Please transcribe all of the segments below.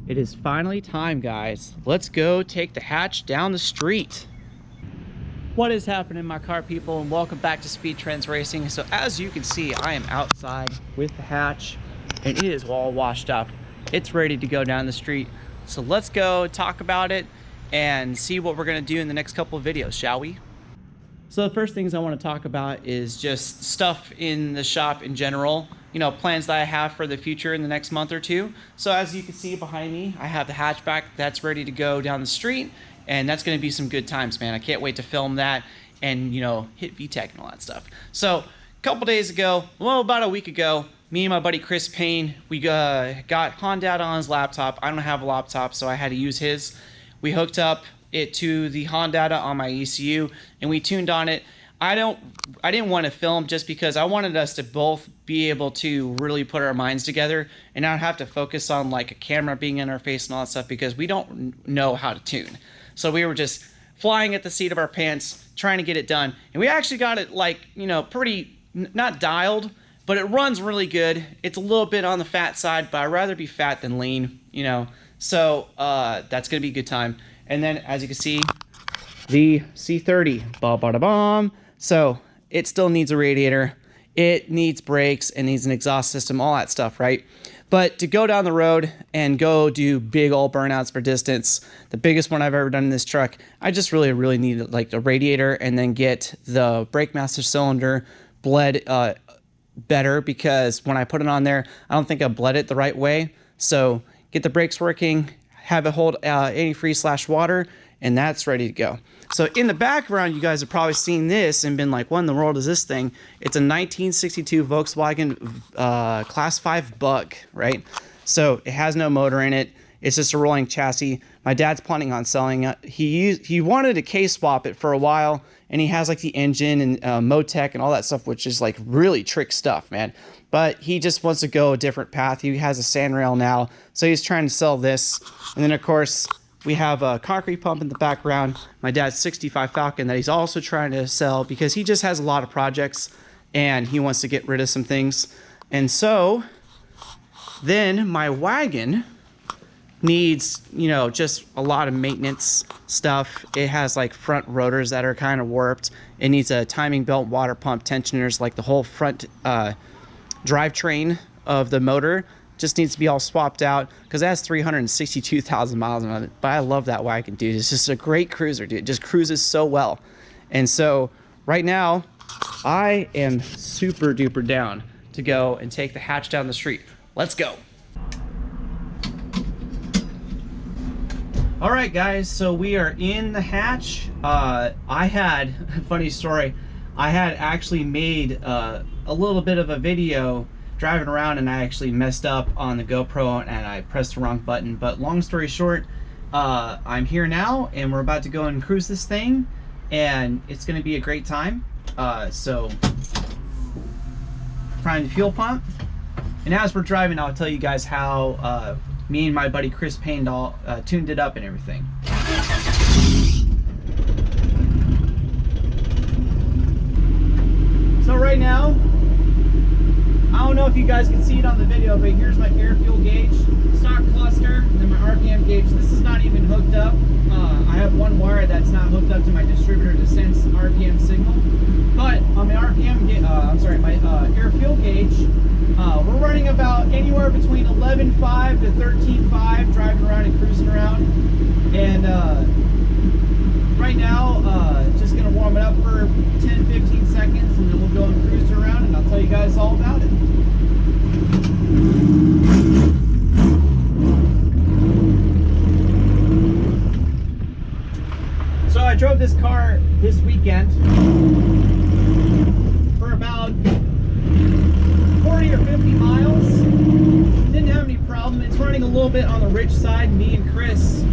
It is finally time, guys. Let's go take the hatch down the street. What is happening, my car people, and welcome back to Speed Trends Racing. So as you can see, I am outside with the hatch and it is all washed up. It's ready to go down the street. So let's go talk about it and see what we're gonna do in the next couple of videos, shall we? So the first things I want to talk about is just stuff in the shop in general, you know, plans that I have for the future in the next month or two. So as you can see behind me, I have the hatchback that's ready to go down the street, and that's going to be some good times, man. I can't wait to film that and, you know, hit VTEC and all that stuff. So a couple days ago, well, about a week ago, me and my buddy Chris Payne, we got Hondata on his laptop. I don't have a laptop, so I had to use his. We hooked up it to the Hondata on my ECU and we tuned on it. I didn't want to film just because I wanted us to both be able to really put our minds together and not have to focus on like a camera being in our face and all that stuff, because we don't know how to tune. So we were just flying at the seat of our pants trying to get it done, and we actually got it, like, you know, pretty, not dialed, but it runs really good. It's a little bit on the fat side, but I'd rather be fat than lean, you know. So that's gonna be a good time. And then, as you can see, the C30, ba-ba-da-bomb. So it still needs a radiator, it needs brakes, it needs an exhaust system, all that stuff, right? But to go down the road and go do big old burnouts for distance, the biggest one I've ever done in this truck, I just really need like a radiator, and then get the brake master cylinder bled better, because when I put it on there, I don't think I bled it the right way. So get the brakes working, have it hold antifreeze / water, and that's ready to go. So in the background, you guys have probably seen this and been like, what in the world is this thing? It's a 1962 Volkswagen Class 5 Bug, right? So it has no motor in it. It's just a rolling chassis. My dad's planning on selling it. He wanted to case swap it for a while, and he has like the engine and Motec and all that stuff, which is like really trick stuff, man. But he just wants to go a different path. He has a sand rail now, so he's trying to sell this. And then of course, we have a concrete pump in the background, my dad's 65 Falcon that he's also trying to sell, because he just has a lot of projects and he wants to get rid of some things. And so then my wagon needs, you know, just a lot of maintenance stuff. It has like front rotors that are kind of warped. It needs a timing belt, water pump, tensioners, like the whole front drivetrain of the motor just needs to be all swapped out, because it has 362,000 miles on it. But I love that wagon, dude. It's just a great cruiser, dude. It just cruises so well. And so right now I am super duper down to go and take the hatch down the street. Let's go. All right, guys, so we are in the hatch. I had a funny story. I had actually made a little bit of a video driving around, and I actually messed up on the GoPro and I pressed the wrong button. But long story short, I'm here now and we're about to go and cruise this thing, and it's going to be a great time. So prime the fuel pump, and as we're driving, I'll tell you guys how me and my buddy Chris Payne tuned it up and everything. So right now, I don't know if you guys can see it on the video, but here's my air fuel gauge, stock cluster, and then my RPM gauge. This is not even hooked up. I have one wire that's not hooked up to my distributor to sense RPM signal. But on my my air fuel gauge, we're running about anywhere between 11.5 to 13.5, driving around and cruising around. And right now, just gonna warm it up for 10-15 seconds, and then we'll go and cruise around, and I'll tell you guys all about it. So I drove this car this weekend for about 40 or 50 miles. Didn't have any problem. It's running a little bit on the rich side. Me and Chris,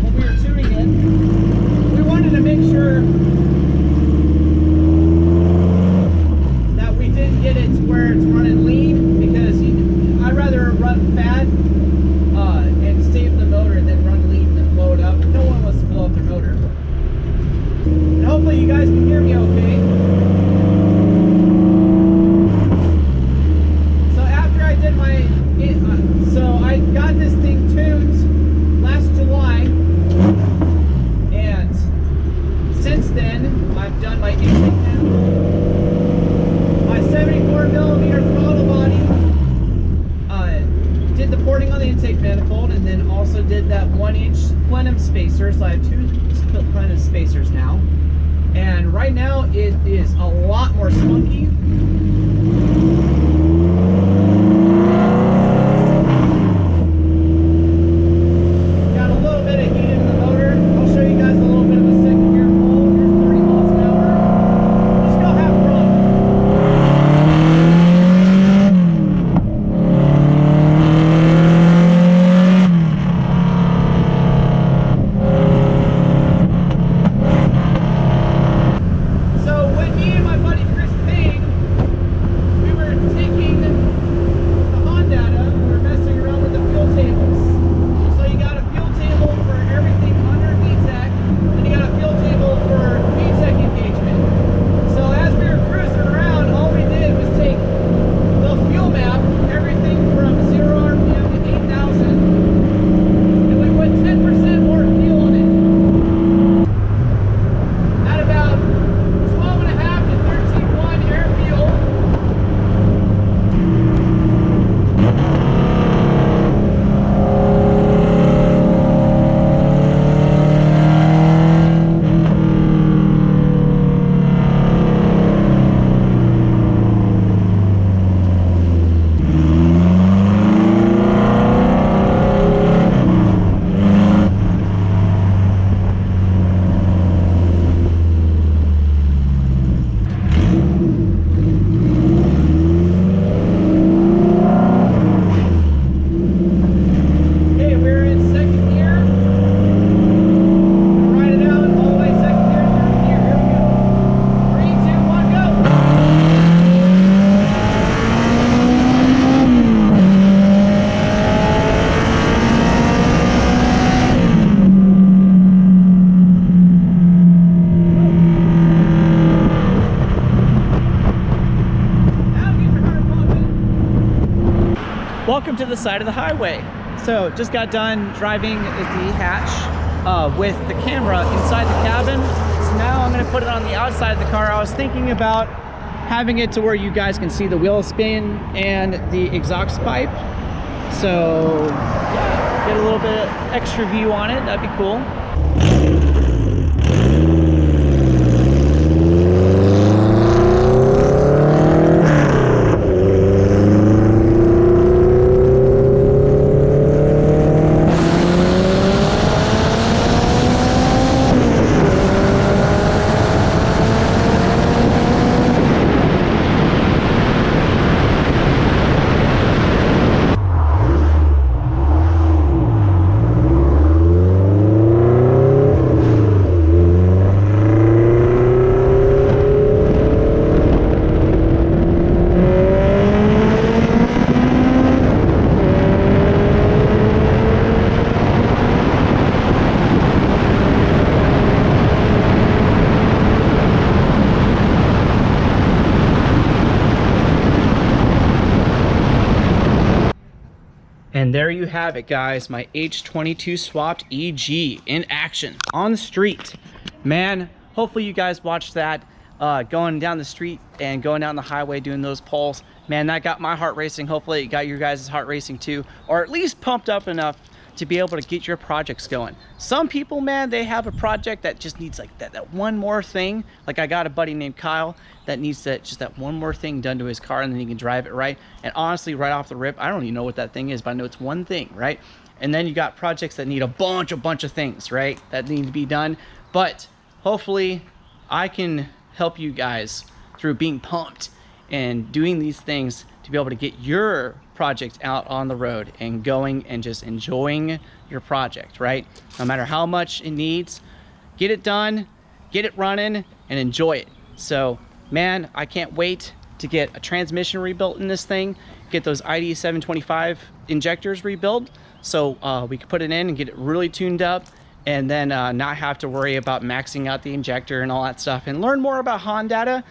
when we were tuning it, we wanted to make sure that we didn't get it to where it's running lean, because I'd rather run fat and save the motor than run lean and blow it up. No one wants to blow up their motor. And hopefully you guys can hear me okay. So after I did my, so I got this thing tuned coating on the intake manifold, and then also did that 1-inch plenum spacer. So I have 2 plenum spacers now. And right now it is a lot more spunky. Got a little bit of heat in the motor. I'll show you guys a little bit of a second gear pull. Here's 30 miles an hour. Let's go have a run. So when me and my buddy Chris Payne, we were taking the Hondata, we were messing around with the fuel tables. So you got a fuel table for everything under VTEC, and you got a fuel table for VTEC engagement. So as we were cruising around, all we did was take the fuel map, everything from 0 RPM to 8,000, and we put 10% more fuel in it. At about 12.5 to 13.1 air fuel. Okay, we're in second gear. Ride it out all the way second gear, third gear. Here we go. 3, 2, 1, go. Now get your heart pumping. Welcome to the side of the highway. So just got done driving the hatch with the camera inside the cabin. So now I'm gonna put it on the outside of the car. I was thinking about having it to where you guys can see the wheel spin and the exhaust pipe. So yeah, get a little bit extra view on it. That'd be cool. And there you have it, guys. My H22 swapped EG in action on the street. Man, hopefully you guys watched that going down the street and going down the highway doing those pulls. Man, that got my heart racing. Hopefully it got your guys' heart racing too, or at least pumped up enough to be able to get your projects going. Some people, man, they have a project that just needs like that one more thing. Like I got a buddy named Kyle that needs just that one more thing done to his car, and then he can drive it, right? And honestly, right off the rip, I don't even know what that thing is, but I know it's one thing, right? And then you got projects that need a bunch of things, right? That need to be done. But hopefully I can help you guys through being pumped and doing these things to be able to get your project out on the road and going and just enjoying your project, right? No matter how much it needs, get it done, get it running, and enjoy it. So, man, I can't wait to get a transmission rebuilt in this thing, get those ID 725 injectors rebuilt, so we can put it in and get it really tuned up, and then not have to worry about maxing out the injector and all that stuff, and learn more about Hondata.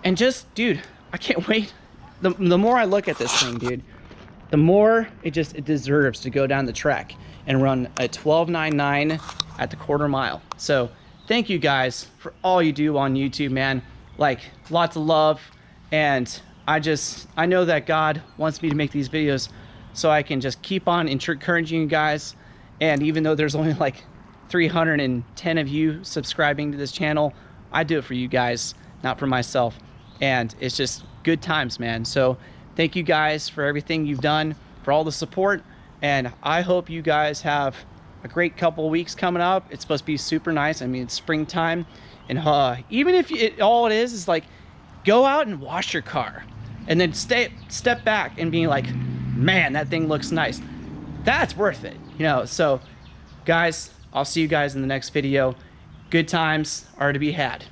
And just, dude, I can't wait. The more I look at this thing, dude, the more it deserves to go down the track and run a 12.99 at the quarter mile. So thank you guys for all you do on YouTube, man. Like, lots of love. And I know that God wants me to make these videos so I can just keep on encouraging you guys. And even though there's only like 310 of you subscribing to this channel, I do it for you guys, not for myself. And it's just good times, man. So thank you guys for everything you've done, for all the support. And I hope you guys have a great couple of weeks coming up. It's supposed to be super nice. I mean, it's springtime. And even if all it is like, go out and wash your car. And then step back and being like, man, that thing looks nice. That's worth it, you know? So guys, I'll see you guys in the next video. Good times are to be had.